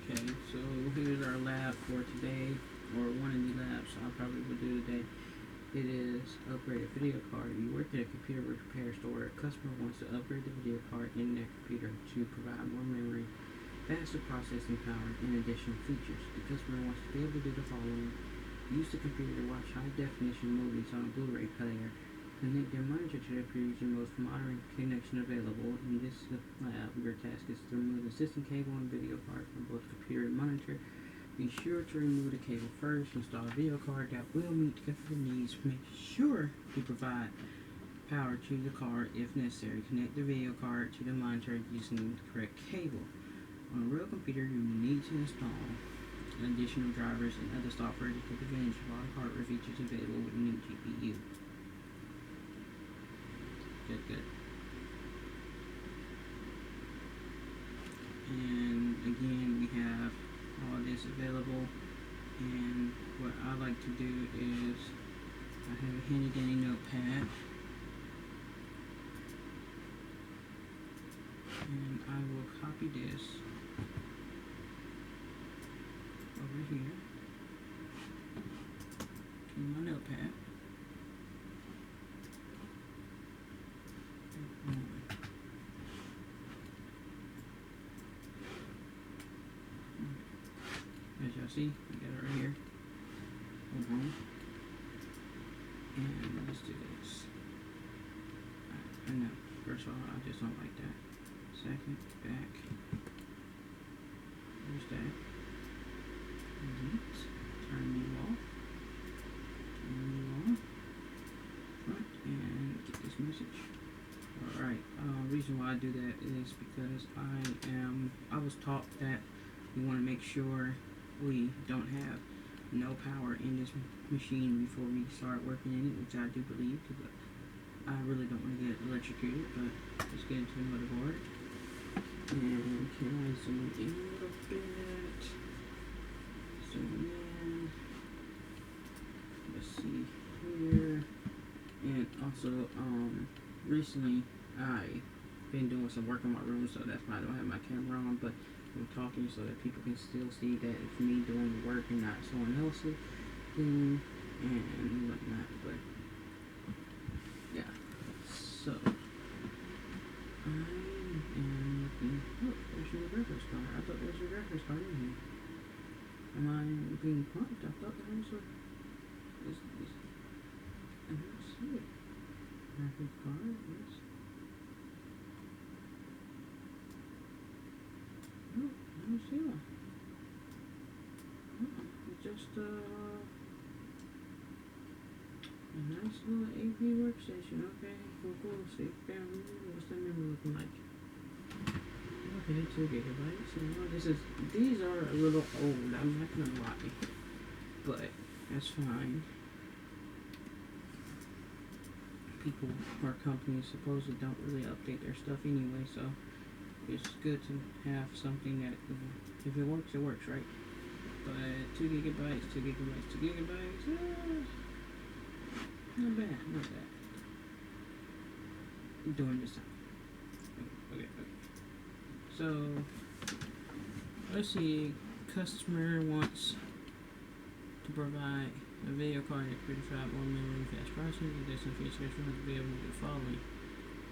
Okay, so here's our lab for today, or one of the labs I probably will do today. It is upgrade a video card. You work at a computer repair store. A customer wants to upgrade the video card in their computer to provide more memory, faster processing power, and additional features. The customer wants to be able to do the following: use the computer to watch high-definition movies on a Blu-ray player, connect their monitor to their computer using the most modern connection available. In this lab, your task is to remove the system cable and video card from both computer and monitor. Be sure to remove the cable first. Install a video card that will meet the computer needs. Make sure to provide power to the card if necessary. Connect the video card to the monitor using the correct cable. On a real computer, you need to install additional drivers and other software to take advantage of all the hardware features available with the new GPU. Good. And again, we have all this available, and what I like to do is I have a handy dandy notepad, and I will copy this over here to my notepad. As y'all see, we got it right here. And let's do this. I know, first of all, I just don't like that. Second, back. There's that. Delete. Turn you off. Front, and get this message. Alright, reason why I do that is because I was taught that we want to make sure we don't have no power in this machine before we start working in it, which I do believe, because I really don't want to get electrocuted. But let's get into the motherboard. And can I zoom in a little bit? Zoom in. Let's see here. And also, recently I've been doing some work in my room, so that's why I don't have my camera on, but I'm talking so that people can still see that it's me doing the work and not someone else doing and whatnot. But yeah, so I am looking. Oh, there's your reference card. I thought there was a reference card in here. Am I being punked? I thought there was a. I don't see it. Reference card. Yes. No, I don't see one. It's just a nice little AP workstation. Okay, cool. Safe family. What's that memory looking like? Okay, 2 gigabytes. These are a little old. I'm not gonna lie, but that's fine. People or companies supposedly don't really update their stuff anyway, so it's good to have something that, if it works, right? But 2 gigabytes, not bad. During this time. Okay. So, let's see, customer wants to provide a video card that could provide more memory and fast processing. Additional features to be able to do the following: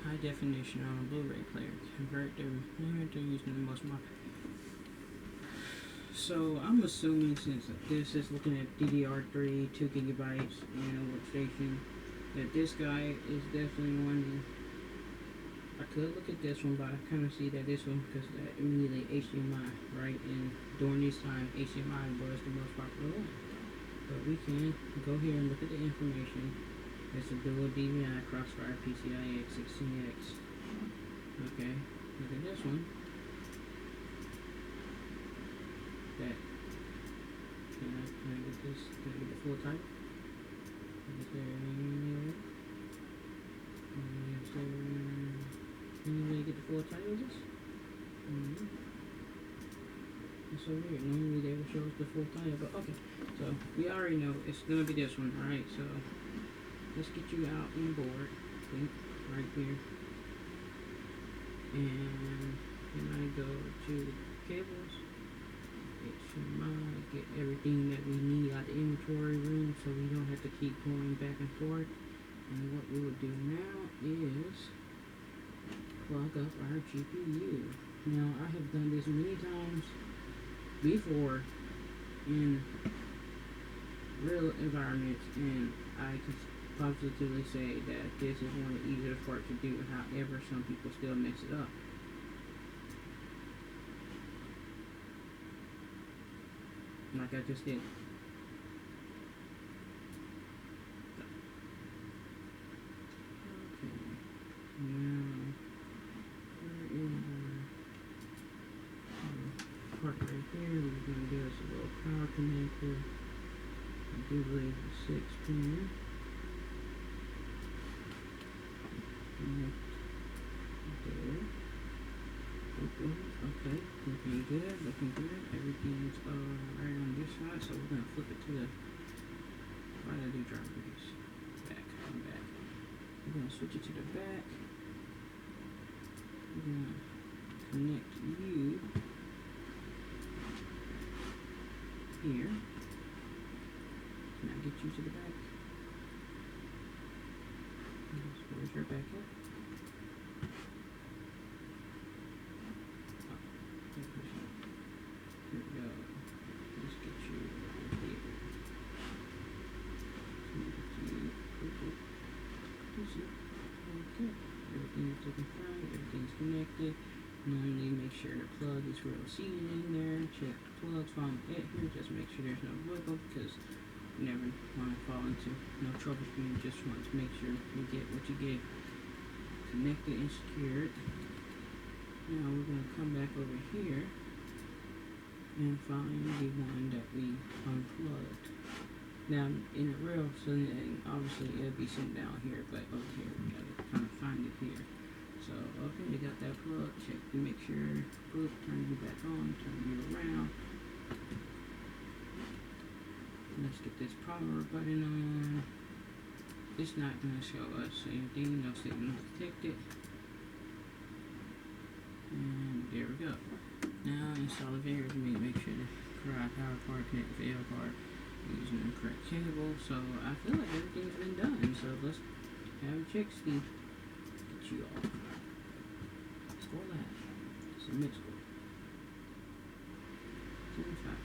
high definition on a Blu-ray player, convert their memory to using the most modern. So I'm assuming, since this is looking at DDR3, 2 gigabytes, and a workstation, that this guy is definitely one. I could look at this one, but I kind of see that this one, because that immediately HDMI, right? And during this time, HDMI was the most popular one. But we can go here and look at the information. It's a dual DVI Crossfire PCIe X16X. Okay, look at this one. That. Can I get this? Can I get the full type? Is there any? Can you get the full type of this? It's so weird. Normally they will show us the full title, but okay. So we already know it's gonna be this one, alright? So let's get you out on board. Click right here. And then I go to cables. everything that we need out the inventory room so we don't have to keep going back and forth. And what we will do now is plug up our GPU. Now, I have done this many times before in real environments, and I can positively say that this is one of the easier parts to do. However, some people still mess it up. Like I just did. Okay. Now, we're in our part right here. We're going to give us a little power connector. I do believe the 6-pin. Connect there. Okay, looking good, looking good. Everything's right on this side, so we're gonna flip it to the. Why did I do driver release? Back, come back. We're gonna switch it to the back. We're gonna connect you here. Can I get you to the back? Where's your back at? Here we go. Let's get you here. Okay. Everything's looking fine. Everything's connected. Normally make sure the plug is real seated in there. Check the plugs while I'm at here. Just make sure there's no wiggle, because you never want to fall into no trouble. You just want to make sure you get what you get connected and secured. Now we're going to come back over here and find the one that we unplugged. Now in the real setting, obviously it'll be sitting down here, but over here we gotta kind of find it here. So okay, we got that plug. Check to make sure. Boop, turn you back on, turn you around. Let's get this power button on. It's not gonna show us anything, no signal detected. And there we go. Now install the variables. Make sure the correct power cord connect the L card using the correct cable. So I feel like everything's been done. So let's have a check speed. Get you off. Score lab. Submit score. 75.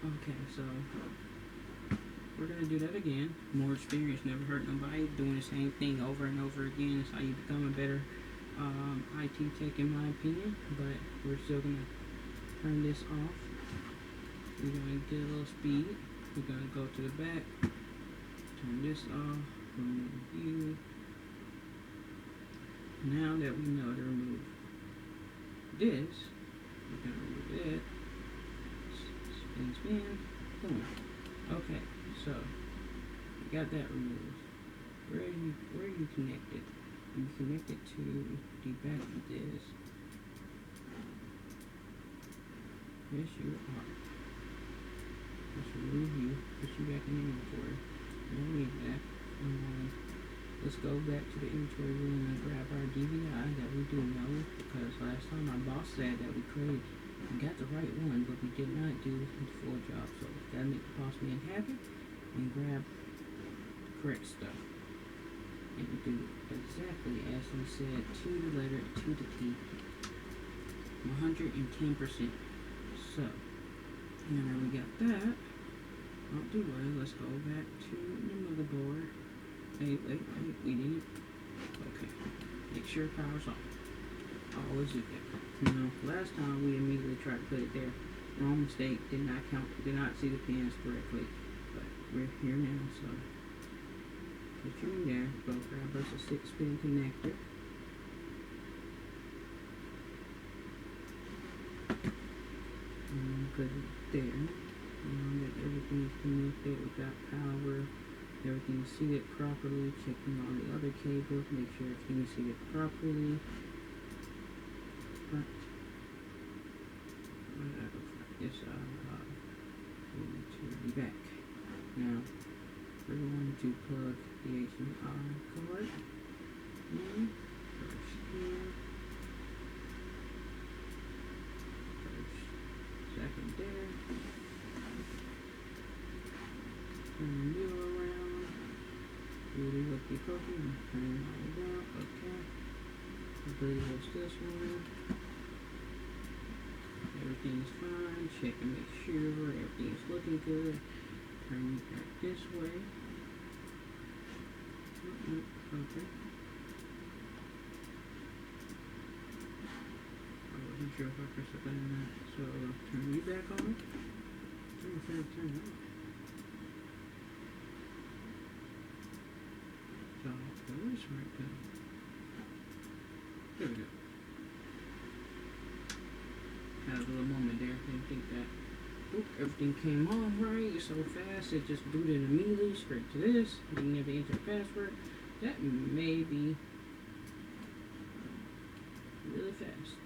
Okay, so we're gonna do that again. More experience never hurt nobody. Doing the same thing over and over again is how you become a better IT tech, in my opinion. But we're still gonna turn this off. We're gonna get a little speed. We're gonna go to the back. Turn this off. Remove you. Now that we know to remove this, we're gonna remove it. Spin. Boom. Okay, so we got that removed. Where are you connected? You connected to the back of this. Yes, you are. Let's remove you. Put you back in the inventory. We don't need that. Let's go back to the inventory room and grab our DVI that we do know, because last time our boss said that we got the right one, but we did not do the full job. So we gotta make the boss man happy and grab the correct stuff and do exactly as he said, to the letter, to the T, 110%. So now we got that out the way. Let's go back to the motherboard. Wait, we need it. Okay, make sure power's off. Always do that. Now, last time we immediately tried to put it there. Wrong mistake. Did not see the pins correctly. But we're here now, so put you in there. Go grab us a 6-pin connector. And put it there. Now that everything's connected, we got power. Everything's seated properly. Checking all the other cables. Make sure everything's seated properly. Front. This we need to be back. Now we're going to plug the HDMI cord in first here. basically was this one. Everything's fine. Check and make sure everything's looking good. Turn it back this way. Okay. I wasn't sure if I pressed the button or not. So turn me back on. Turn it off. So where's my gun? There we go. Had a little moment there. Didn't think that. Oop, everything came on right so fast. It just booted immediately straight to this. Didn't have to enter the password. That may be really fast.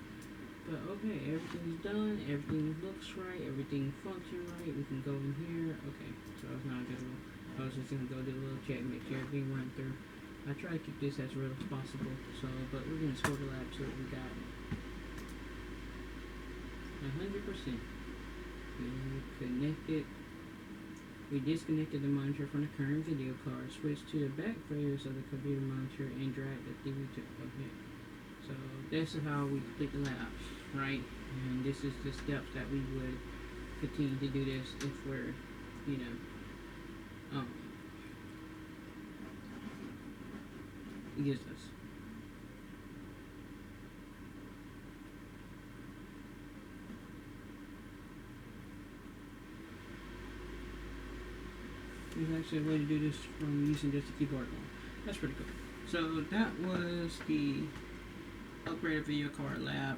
But okay, everything's done. Everything looks right. Everything functions right. We can go in here. Okay, so it's not good. I was just gonna go do a little check, make sure everything went through. I try to keep this as real as possible. So, but we're gonna score the lab so we got 100%. We disconnected the monitor from the current video card, switched to the back frames of the computer monitor, and dragged the TV to okay. So this is how we complete the lab, right? And this is the steps that we would continue to do this if we're, you know, gives us. There's actually a way to do this from using just a keyboard one. That's pretty cool. So that was the upgraded video card lab.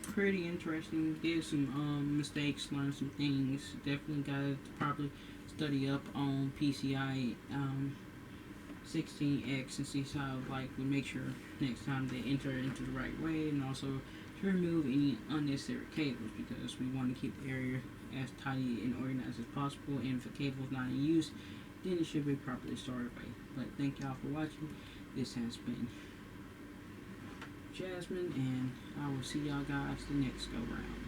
Pretty interesting. Did some mistakes, learned some things. Definitely got to probably study up on PCIe 16X and see how we make sure next time they enter it into the right way, and also to remove any unnecessary cables because we want to keep the area as tidy and organized as possible. And if a cable is not in use, then it should be properly stored away. But thank y'all for watching. This has been Jasmine, and I will see y'all guys the next go round.